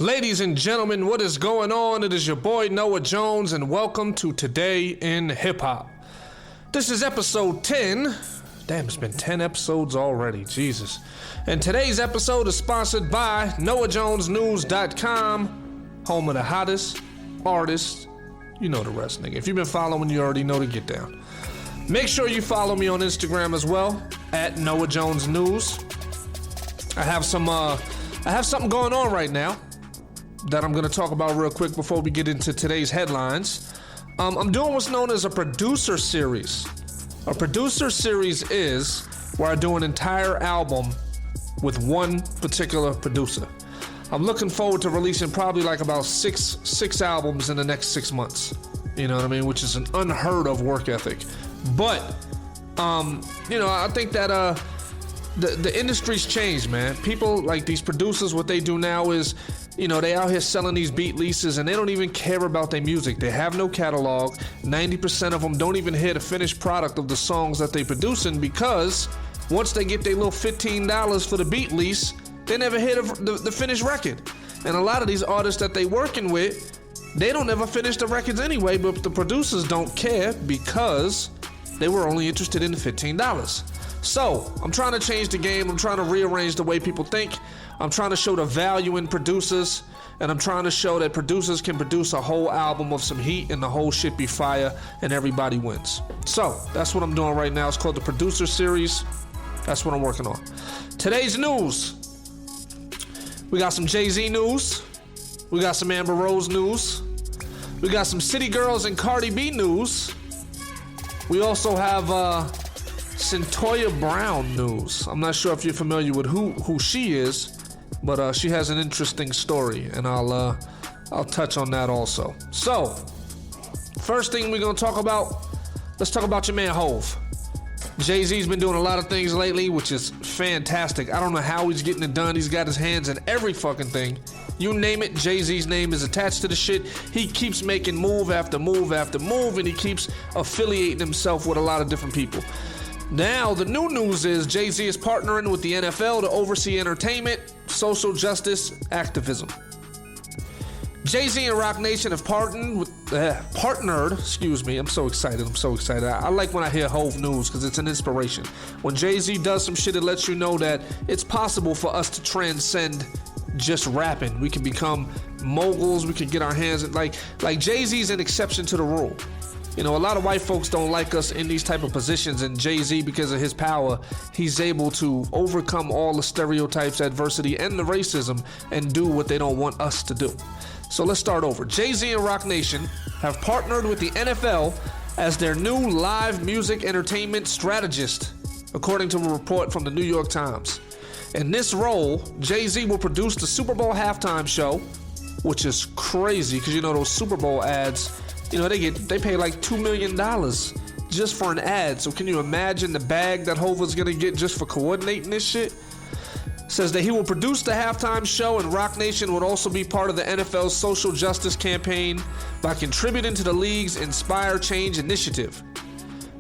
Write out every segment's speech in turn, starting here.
Ladies and gentlemen, what is going on? It is your boy Noah Jones, and welcome to Today in HipHop. This is episode 10. Damn, it's been 10 episodes already. Jesus. And today's episode is sponsored by NoahJonesNews.com, home of the hottest artists. You know the rest, nigga. If you've been following, you already know to get down. Make sure you follow me on Instagram as well, at Noah Jones News. I have something going on right now that I'm going to talk about real quick before we get into today's headlines. I'm doing what's known as a producer series. A producer series is where I do an entire album with one particular producer. I'm looking forward to releasing probably like about six albums in the next 6 months. You know what I mean? Which is an unheard of work ethic. But, I think that the industry's changed, man. People like these producers, what they do now is, they out here selling these beat leases and they don't even care about their music. They have no catalog. 90% of them don't even hear the finished product of the songs that they producing, because once they get their little $15 for the beat lease, they never hear the finished record. And a lot of these artists that they working with, they don't ever finish the records anyway, but the producers don't care because they were only interested in the $15. So, I'm trying to change the game. I'm trying to rearrange the way people think. I'm trying to show the value in producers, and I'm trying to show that producers can produce a whole album of some heat and the whole shit be fire and everybody wins. So, that's what I'm doing right now. It's called the Producer Series. That's what I'm working on. Today's news. We got some Jay-Z news. We got some Amber Rose news. We got some City Girls and Cardi B news. We also have Centoya Brown news. I'm not sure if you're familiar with who she is, but she has an interesting story, and I'll touch on that also. So, first thing we're gonna talk about, let's talk about your man Hov. Jay-Z's been doing a lot of things lately, which is fantastic. I don't know how he's getting it done. He's got his hands in every fucking thing. You name it, Jay-Z's name is attached to the shit. He keeps making move after move after move, and he keeps affiliating himself with a lot of different people. Now, the new news is Jay-Z is partnering with the NFL to oversee entertainment, social justice, activism. Jay-Z and Roc Nation have partnered. I'm so excited. I like when I hear Hov news because it's an inspiration. When Jay-Z does some shit, it lets you know that it's possible for us to transcend just rapping. We can become moguls. We can get our hands in, like Jay-Z's an exception to the rule. A lot of white folks don't like us in these type of positions, and Jay-Z, because of his power, he's able to overcome all the stereotypes, adversity, and the racism and do what they don't want us to do. So let's start over. Jay-Z and Roc Nation have partnered with the NFL as their new live music entertainment strategist, according to a report from the New York Times. In this role, Jay-Z will produce the Super Bowl halftime show, which is crazy because those Super Bowl ads, they pay like $2 million just for an ad. So can you imagine the bag that Hov is gonna get just for coordinating this shit? Says that he will produce the halftime show, and Roc Nation would also be part of the NFL's social justice campaign by contributing to the league's Inspire Change initiative.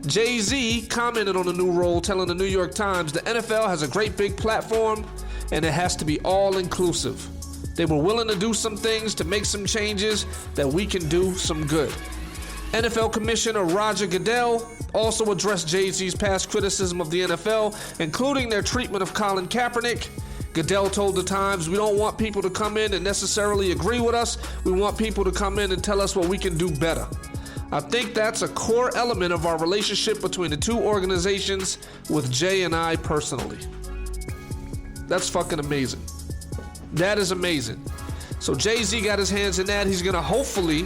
Jay-Z commented on the new role, telling the New York Times, the NFL has a great big platform and it has to be all inclusive. They were willing to do some things to make some changes that we can do some good. NFL Commissioner Roger Goodell also addressed Jay-Z's past criticism of the NFL, including their treatment of Colin Kaepernick. Goodell told the Times, we don't want people to come in and necessarily agree with us. We want people to come in and tell us what we can do better. I think that's a core element of our relationship between the two organizations with Jay and I personally. That's fucking amazing. That is amazing. So Jay-Z got his hands in that. He's going to hopefully,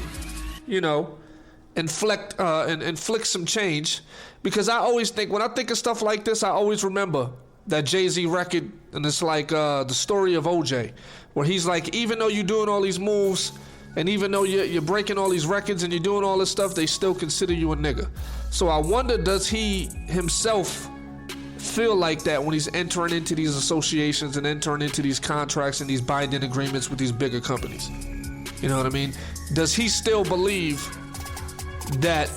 inflict some change. Because I always think, when I think of stuff like this, I always remember that Jay-Z record, and it's like the story of OJ, where he's like, even though you're doing all these moves, and even though you're breaking all these records and you're doing all this stuff, they still consider you a nigga. So I wonder, does he himself feel like that when he's entering into these associations and entering into these contracts and these binding agreements with these bigger companies? You know what I mean? Does he still believe that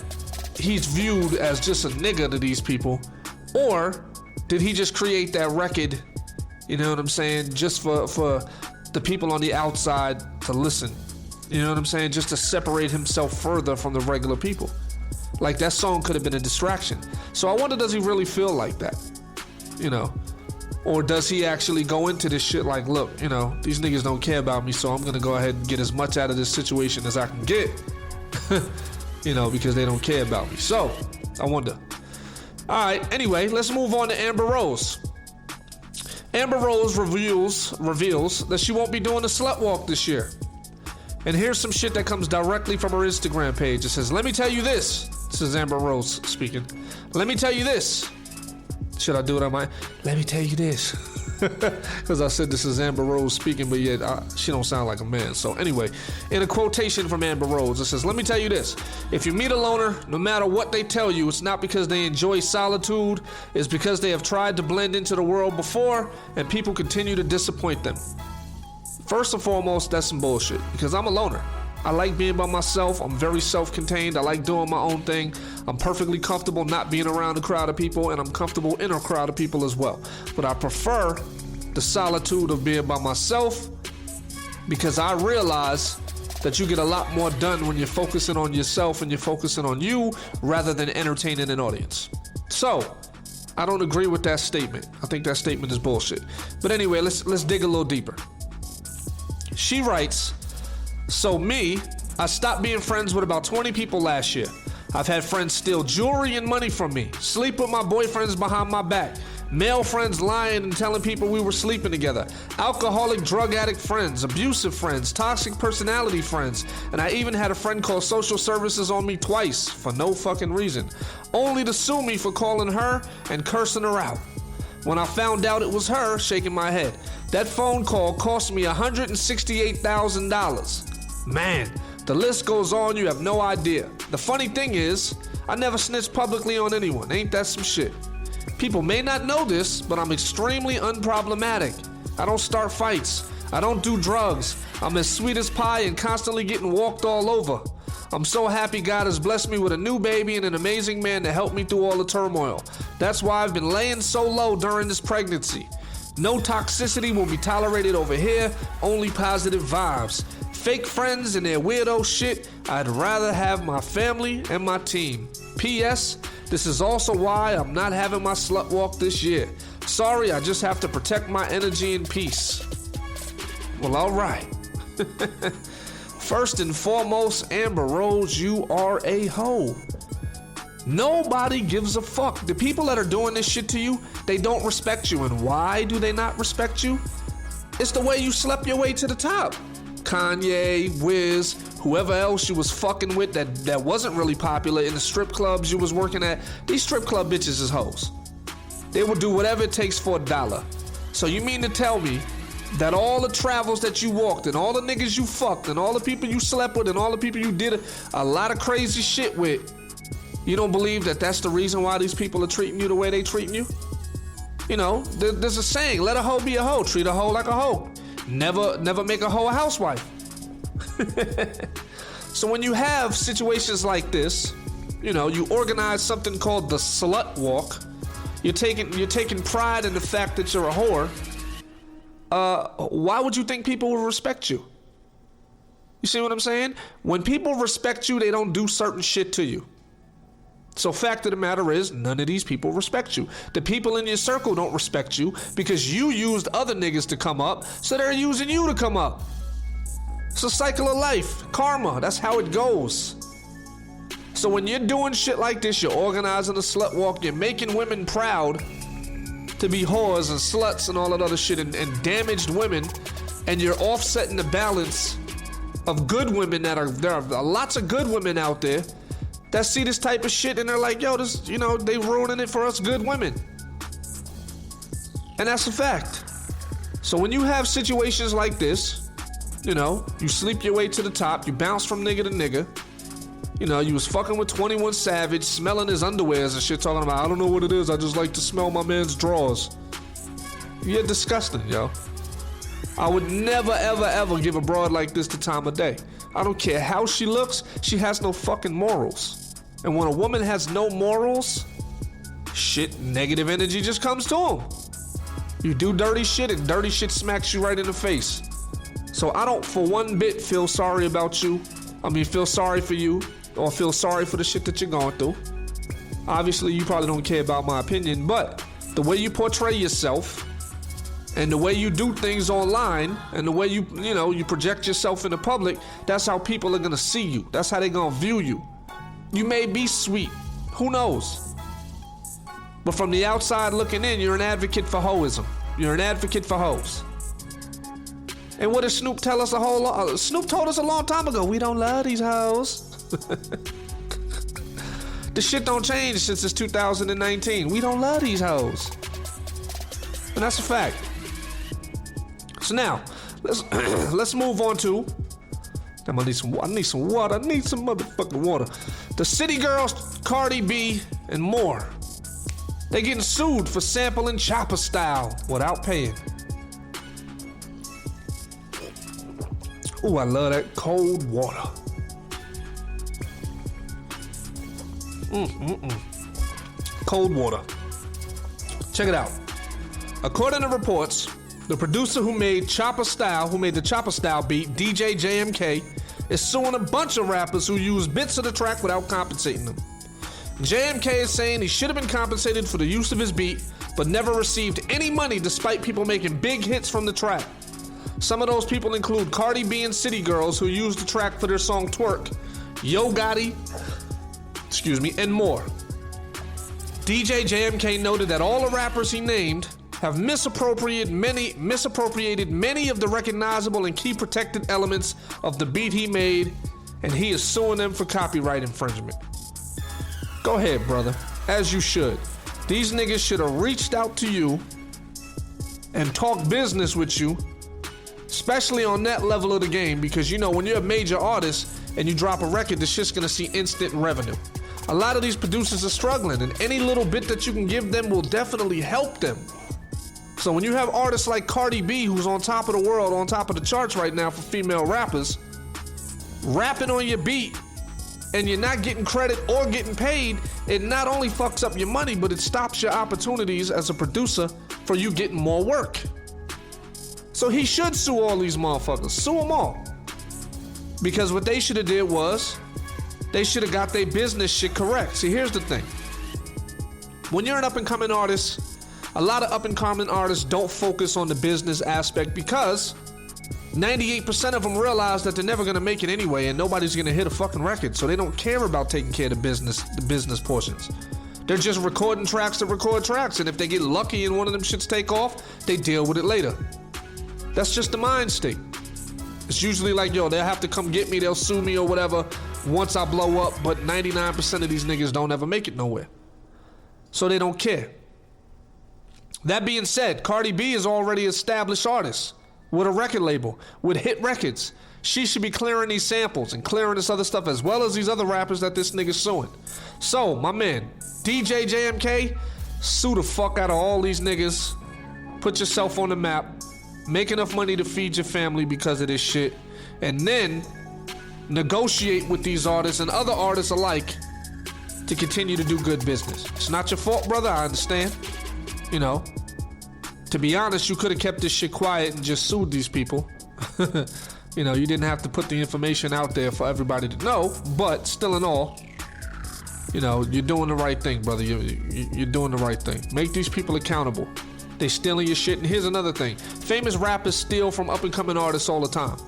he's viewed as just a nigga to these people? Or did he just create that record, you know what I'm saying, just for the people on the outside to listen. You know what I'm saying? Just to separate himself further from the regular people. Like, that song could have been a distraction. So I wonder, does he really feel like that? You know? Or does he actually go into this shit like, look, you know, these niggas don't care about me, so I'm gonna go ahead and get as much out of this situation as I can get. You know, because they don't care about me. So, I wonder. Alright, anyway, let's move on to Amber Rose. Amber Rose reveals that she won't be doing the slut walk this year. And here's some shit that comes directly from her Instagram page. It says, let me tell you this. This is Amber Rose speaking. Let me tell you this. Should I do it on my... Let me tell you this. Because I said this is Amber Rose speaking, but yet she don't sound like a man. So anyway, in a quotation from Amber Rose, it says, let me tell you this. If you meet a loner, no matter what they tell you, it's not because they enjoy solitude. It's because they have tried to blend into the world before, and people continue to disappoint them. First and foremost, that's some bullshit, because I'm a loner. I like being by myself. I'm very self-contained. I like doing my own thing. I'm perfectly comfortable not being around a crowd of people, and I'm comfortable in a crowd of people as well. But I prefer the solitude of being by myself, because I realize that you get a lot more done when you're focusing on yourself and you're focusing on you rather than entertaining an audience. So, I don't agree with that statement. I think that statement is bullshit. But anyway, let's dig a little deeper. She writes, so me, I stopped being friends with about 20 people last year. I've had friends steal jewelry and money from me, sleep with my boyfriends behind my back, male friends lying and telling people we were sleeping together, alcoholic drug addict friends, abusive friends, toxic personality friends, and I even had a friend call social services on me twice for no fucking reason, only to sue me for calling her and cursing her out. When I found out it was her, shaking my head. That phone call cost me $168,000. Man, the list goes on, you have no idea. The funny thing is, I never snitched publicly on anyone. Ain't that some shit? People may not know this, but I'm extremely unproblematic. I don't start fights. I don't do drugs. I'm as sweet as pie and constantly getting walked all over. I'm so happy God has blessed me with a new baby and an amazing man to help me through all the turmoil. That's why I've been laying so low during this pregnancy. No toxicity will be tolerated over here, only positive vibes. Fake friends and their weirdo shit, I'd rather have my family and my team. P.S. This is also why I'm not having my slut walk this year. Sorry, I just have to protect my energy and peace. Well, alright. First and foremost, Amber Rose, you are a hoe. Nobody gives a fuck. The people that are doing this shit to you, they don't respect you. And why do they not respect you? It's the way you slept your way to the top. Kanye, Wiz, whoever else you was fucking with that wasn't really popular in the strip clubs you was working at. These strip club bitches is hoes. They will do whatever it takes for $1. So you mean to tell me that all the travels that you walked and all the niggas you fucked and all the people you slept with and all the people you did a lot of crazy shit with, you don't believe that that's the reason why these people are treating you the way they treating you? You know, there's a saying, let a hoe be a hoe, treat a hoe like a hoe. Never make a hoe a housewife. So when you have situations like this, you know, you organize something called the slut walk. You're taking pride in the fact that you're a whore. Why would you think people will respect you? You see what I'm saying? When people respect you, they don't do certain shit to you. So fact of the matter is, none of these people respect you. The people in your circle don't respect you because you used other niggas to come up, so they're using you to come up. It's a cycle of life. Karma, that's how it goes. So when you're doing shit like this, you're organizing a slut walk, you're making women proud to be whores and sluts and all that other shit and damaged women, and you're offsetting the balance of good women there are lots of good women out there that see this type of shit and they're like, yo, this, you know, they ruining it for us good women. And that's a fact. So when you have situations like this, you know, you sleep your way to the top, you bounce from nigga to nigga, you know, you was fucking with 21 Savage, smelling his underwears and shit, talking about, I don't know what it is, I just like to smell my man's drawers. You're disgusting, yo. I would never, ever, ever give a broad like this the time of day. I don't care how she looks, she has no fucking morals. And when a woman has no morals, shit, negative energy just comes to them. You do dirty shit and dirty shit smacks you right in the face. So I don't for one bit feel sorry about you. Feel sorry for you or feel sorry for the shit that you're going through. Obviously, you probably don't care about my opinion, but the way you portray yourself and the way you do things online and the way you project yourself in the public, that's how people are gonna see you. That's how they're gonna view you. You may be sweet, who knows? But from the outside looking in, you're an advocate for hoism. You're an advocate for hoes. And what did Snoop tell us Snoop told us a long time ago, we don't love these hoes. The shit don't change since it's 2019. We don't love these hoes. And that's a fact. So now, let's move on to, I need some water. I need some motherfucking water. The City Girls, Cardi B, and more. They getting sued for sampling chopper style without paying. Ooh, I love that cold water. Cold water. Check it out. According to reports, the producer who made the Chopper Style beat, DJ JMK, is suing a bunch of rappers who use bits of the track without compensating them. JMK is saying he should have been compensated for the use of his beat, but never received any money despite people making big hits from the track. Some of those people include Cardi B and City Girls, who used the track for their song Twerk, Yo Gotti, and more. DJ JMK noted that all the rappers he named have misappropriated many of the recognizable and key protected elements of the beat he made, and he is suing them for copyright infringement. Go ahead, brother, as you should. These niggas should have reached out to you and talked business with you, especially on that level of the game, because when you're a major artist and you drop a record, the shit's gonna see instant revenue. A lot of these producers are struggling, and any little bit that you can give them will definitely help them. So when you have artists like Cardi B, who's on top of the world, on top of the charts right now for female rappers, rapping on your beat, and you're not getting credit or getting paid, it not only fucks up your money, but it stops your opportunities as a producer for you getting more work. So he should sue all these motherfuckers. Sue them all. Because what they should have did was, they should have got their business shit correct. See, here's the thing. When you're an up-and-coming artist, a lot of up-and-coming artists don't focus on the business aspect because 98% of them realize that they're never gonna make it anyway, and nobody's gonna hit a fucking record, so they don't care about taking care of the business portions. They're just recording tracks to record tracks, and if they get lucky and one of them shits take off, they deal with it later. That's just the mind state. It's usually like, they'll have to come get me, they'll sue me or whatever once I blow up, but 99% of these niggas don't ever make it nowhere. So they don't care. That being said, Cardi B is already an established artist with a record label, with hit records. She should be clearing these samples and clearing this other stuff as well as these other rappers that this nigga's suing. So, my man, DJ JMK, sue the fuck out of all these niggas. Put yourself on the map. Make enough money to feed your family because of this shit. And then negotiate with these artists and other artists alike to continue to do good business. It's not your fault, brother, I understand. To be honest, you could have kept this shit quiet and just sued these people. You didn't have to put the information out there for everybody to know, but still in all, you're doing the right thing, brother. You're doing the right thing. Make these people accountable. They stealing your shit. And here's another thing. Famous rappers steal from up-and-coming artists all the time.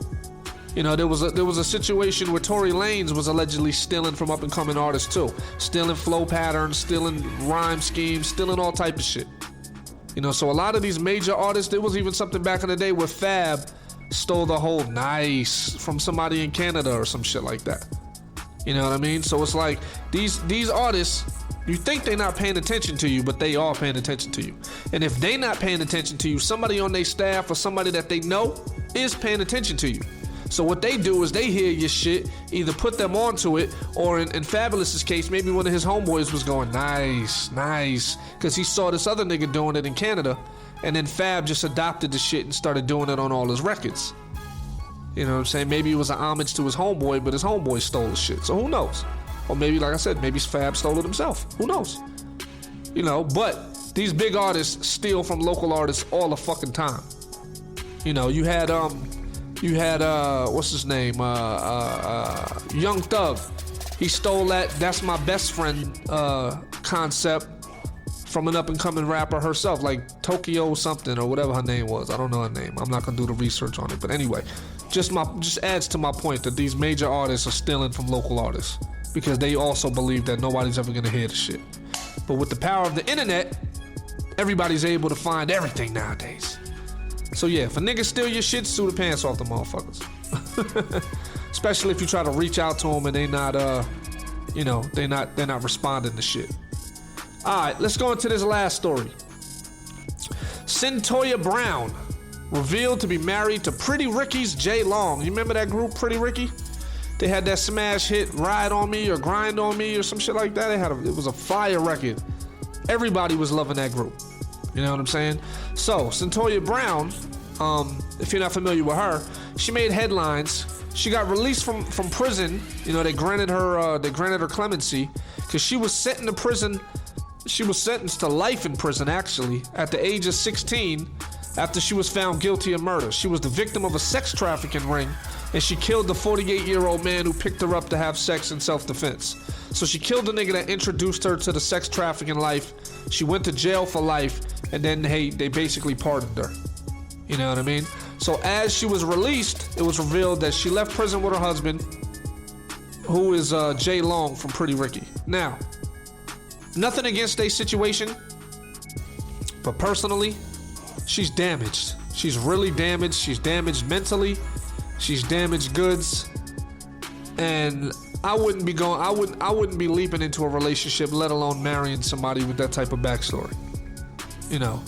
There was a situation where Tory Lanez was allegedly stealing from up-and-coming artists too. Stealing flow patterns, stealing rhyme schemes, stealing all type of shit. So a lot of these major artists, there was even something back in the day where Fab stole the whole nice from somebody in Canada or some shit like that. You know what I mean? So it's like these artists, you think they're not paying attention to you, but they are paying attention to you. And if they're not paying attention to you, somebody on their staff or somebody that they know is paying attention to you. So what they do is they hear your shit, either put them onto it, or in Fabulous's case, maybe one of his homeboys was going, nice, because he saw this other nigga doing it in Canada, and then Fab just adopted the shit and started doing it on all his records. You know what I'm saying? Maybe it was an homage to his homeboy, but his homeboy stole the shit, so who knows? Or maybe, like I said, maybe Fab stole it himself. Who knows? But these big artists steal from local artists all the fucking time. You had You had what's his name? Young Thug. He stole that's my best friend concept from an up and coming rapper herself, like Tokyo something or whatever her name was. I don't know her name. I'm not gonna do the research on it. But anyway, just adds to my point that these major artists are stealing from local artists because they also believe that nobody's ever gonna hear the shit. But with the power of the internet, everybody's able to find everything nowadays. So yeah, if a nigga steal your shit, sue the pants off the motherfuckers. Especially if you try to reach out to them and they not, they're not responding to shit. All right, let's go into this last story. Cyntoia Brown revealed to be married to Pretty Ricky's J Long. You remember that group, Pretty Ricky? They had that smash hit, Ride on Me or Grind on Me or some shit like that. It was a fire record. Everybody was loving that group. You know what I'm saying? So, Cyntoia Brown, if you're not familiar with her, she made headlines. She got released from prison. You know, they granted her clemency because she was sent into prison. She was sentenced to life in prison, actually, at the age of 16 after she was found guilty of murder. She was the victim of a sex trafficking ring, and she killed the 48-year-old man who picked her up to have sex in self-defense. So she killed the nigga that introduced her to the sex trafficking life. She went to jail for life, and then they basically pardoned her. You know what I mean? So as she was released, it was revealed that she left prison with her husband, who is J Long from Pretty Ricky. Now, nothing against their situation, but personally, she's damaged. She's really damaged. She's damaged mentally. She's damaged goods. And I wouldn't be leaping into a relationship, let alone marrying somebody with that type of backstory. You know,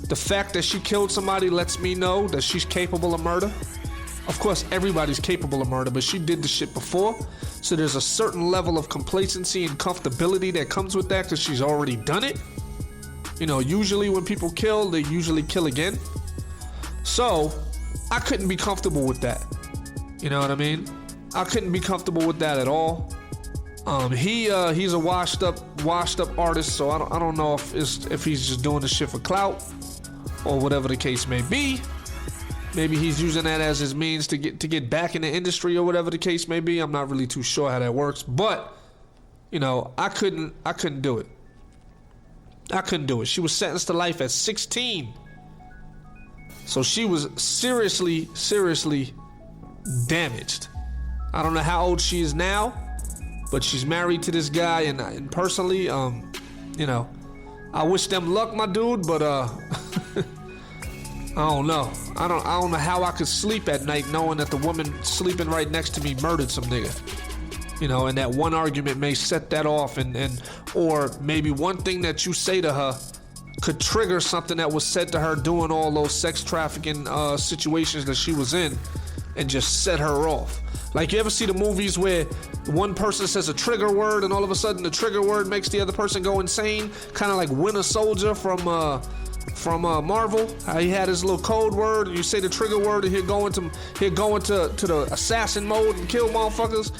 the fact that she killed somebody lets me know that she's capable of murder. Of course, everybody's capable of murder, but she did the shit before. So there's a certain level of complacency and comfortability that comes with that because she's already done it. You know, usually when people kill, they usually kill again. So I couldn't be comfortable with that. You know what I mean? I couldn't be comfortable with that at all. He's a washed up artist, so I don't know if he's just doing this shit for clout or whatever the case may be. Maybe he's using that as his means to get back in the industry or whatever the case may be. I'm not really too sure how that works, but you know, I couldn't do it. I couldn't do it. She was sentenced to life at 16. So she was seriously damaged. I don't know how old she is now, but she's married to this guy, and personally, you know, I wish them luck, my dude, but I don't know. I don't know how I could sleep at night knowing that the woman sleeping right next to me murdered some nigga. You know, and that one argument may set that off, or maybe one thing that you say to her could trigger something that was said to her doing all those sex trafficking situations that she was in, and just set her off. Like, you ever see the movies where one person says a trigger word and all of a sudden the trigger word makes the other person go insane? Kind of like Winter Soldier from Marvel. How he had his little code word, and you say the trigger word, and he'll go into the assassin mode and kill motherfuckers.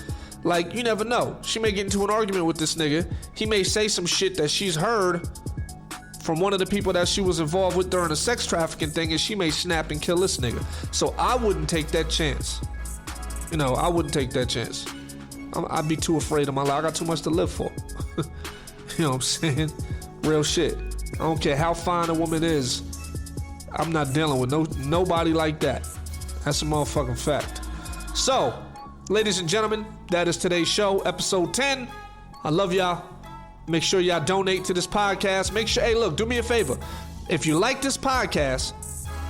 Like, you never know. She may get into an argument with this nigga. He may say some shit that she's heard from one of the people that she was involved with during the sex trafficking thing, and she may snap and kill this nigga. So I wouldn't take that chance. You know, I wouldn't take that chance. I'd be too afraid of my life. I got too much to live for. You know what I'm saying? Real shit. I don't care how fine a woman is. I'm not dealing with nobody like that. That's a motherfucking fact. So, ladies and gentlemen, that is today's show, episode 10. I love y'all. Make sure y'all donate to this podcast. Make sure, hey, look, do me a favor. If you like this podcast,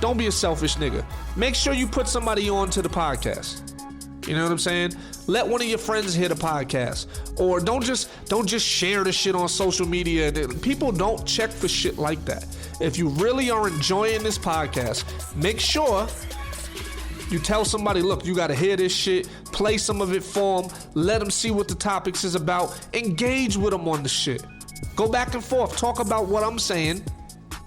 don't be a selfish nigga. Make sure you put somebody on to the podcast. You know what I'm saying? Let one of your friends hear the podcast. Or don't just share the shit on social media. People don't check for shit like that. If you really are enjoying this podcast, make sure you tell somebody, look, you got to hear this shit. Play some of it for them. Let them see what the topics is about. Engage with them on the shit. Go back and forth. Talk about what I'm saying.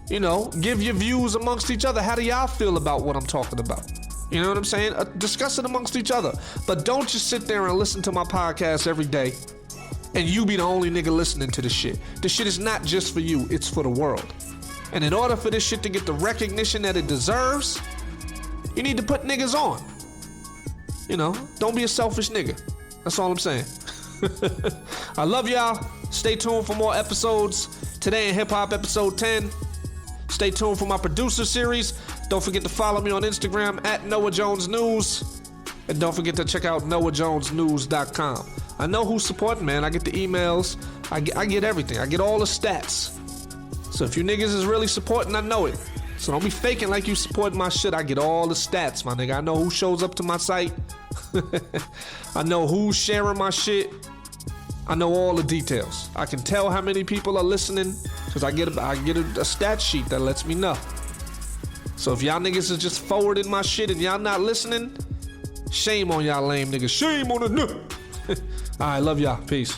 You know, give your views amongst each other. How do y'all feel about what I'm talking about? You know what I'm saying? Discuss it amongst each other. But don't just sit there and listen to my podcast every day and you be the only nigga listening to the shit. The shit is not just for you, it's for the world. And in order for this shit to get the recognition that it deserves, you need to put niggas on. You know, don't be a selfish nigga. That's all I'm saying. I love y'all. Stay tuned for more episodes. Today in Hip Hop episode 10. Stay tuned for my producer series. Don't forget to follow me on Instagram at Noah Jones News. And don't forget to check out NoahJonesNews.com. I know who's supporting, man. I get the emails. I get everything. I get all the stats. So if you niggas is really supporting, I know it. So don't be faking like you supporting my shit. I get all the stats, my nigga. I know who shows up to my site. I know who's sharing my shit. I know all the details. I can tell how many people are listening because I get a stat sheet that lets me know. So if y'all niggas is just forwarding my shit and y'all not listening, shame on y'all lame niggas. Shame on the All right, love y'all. Peace.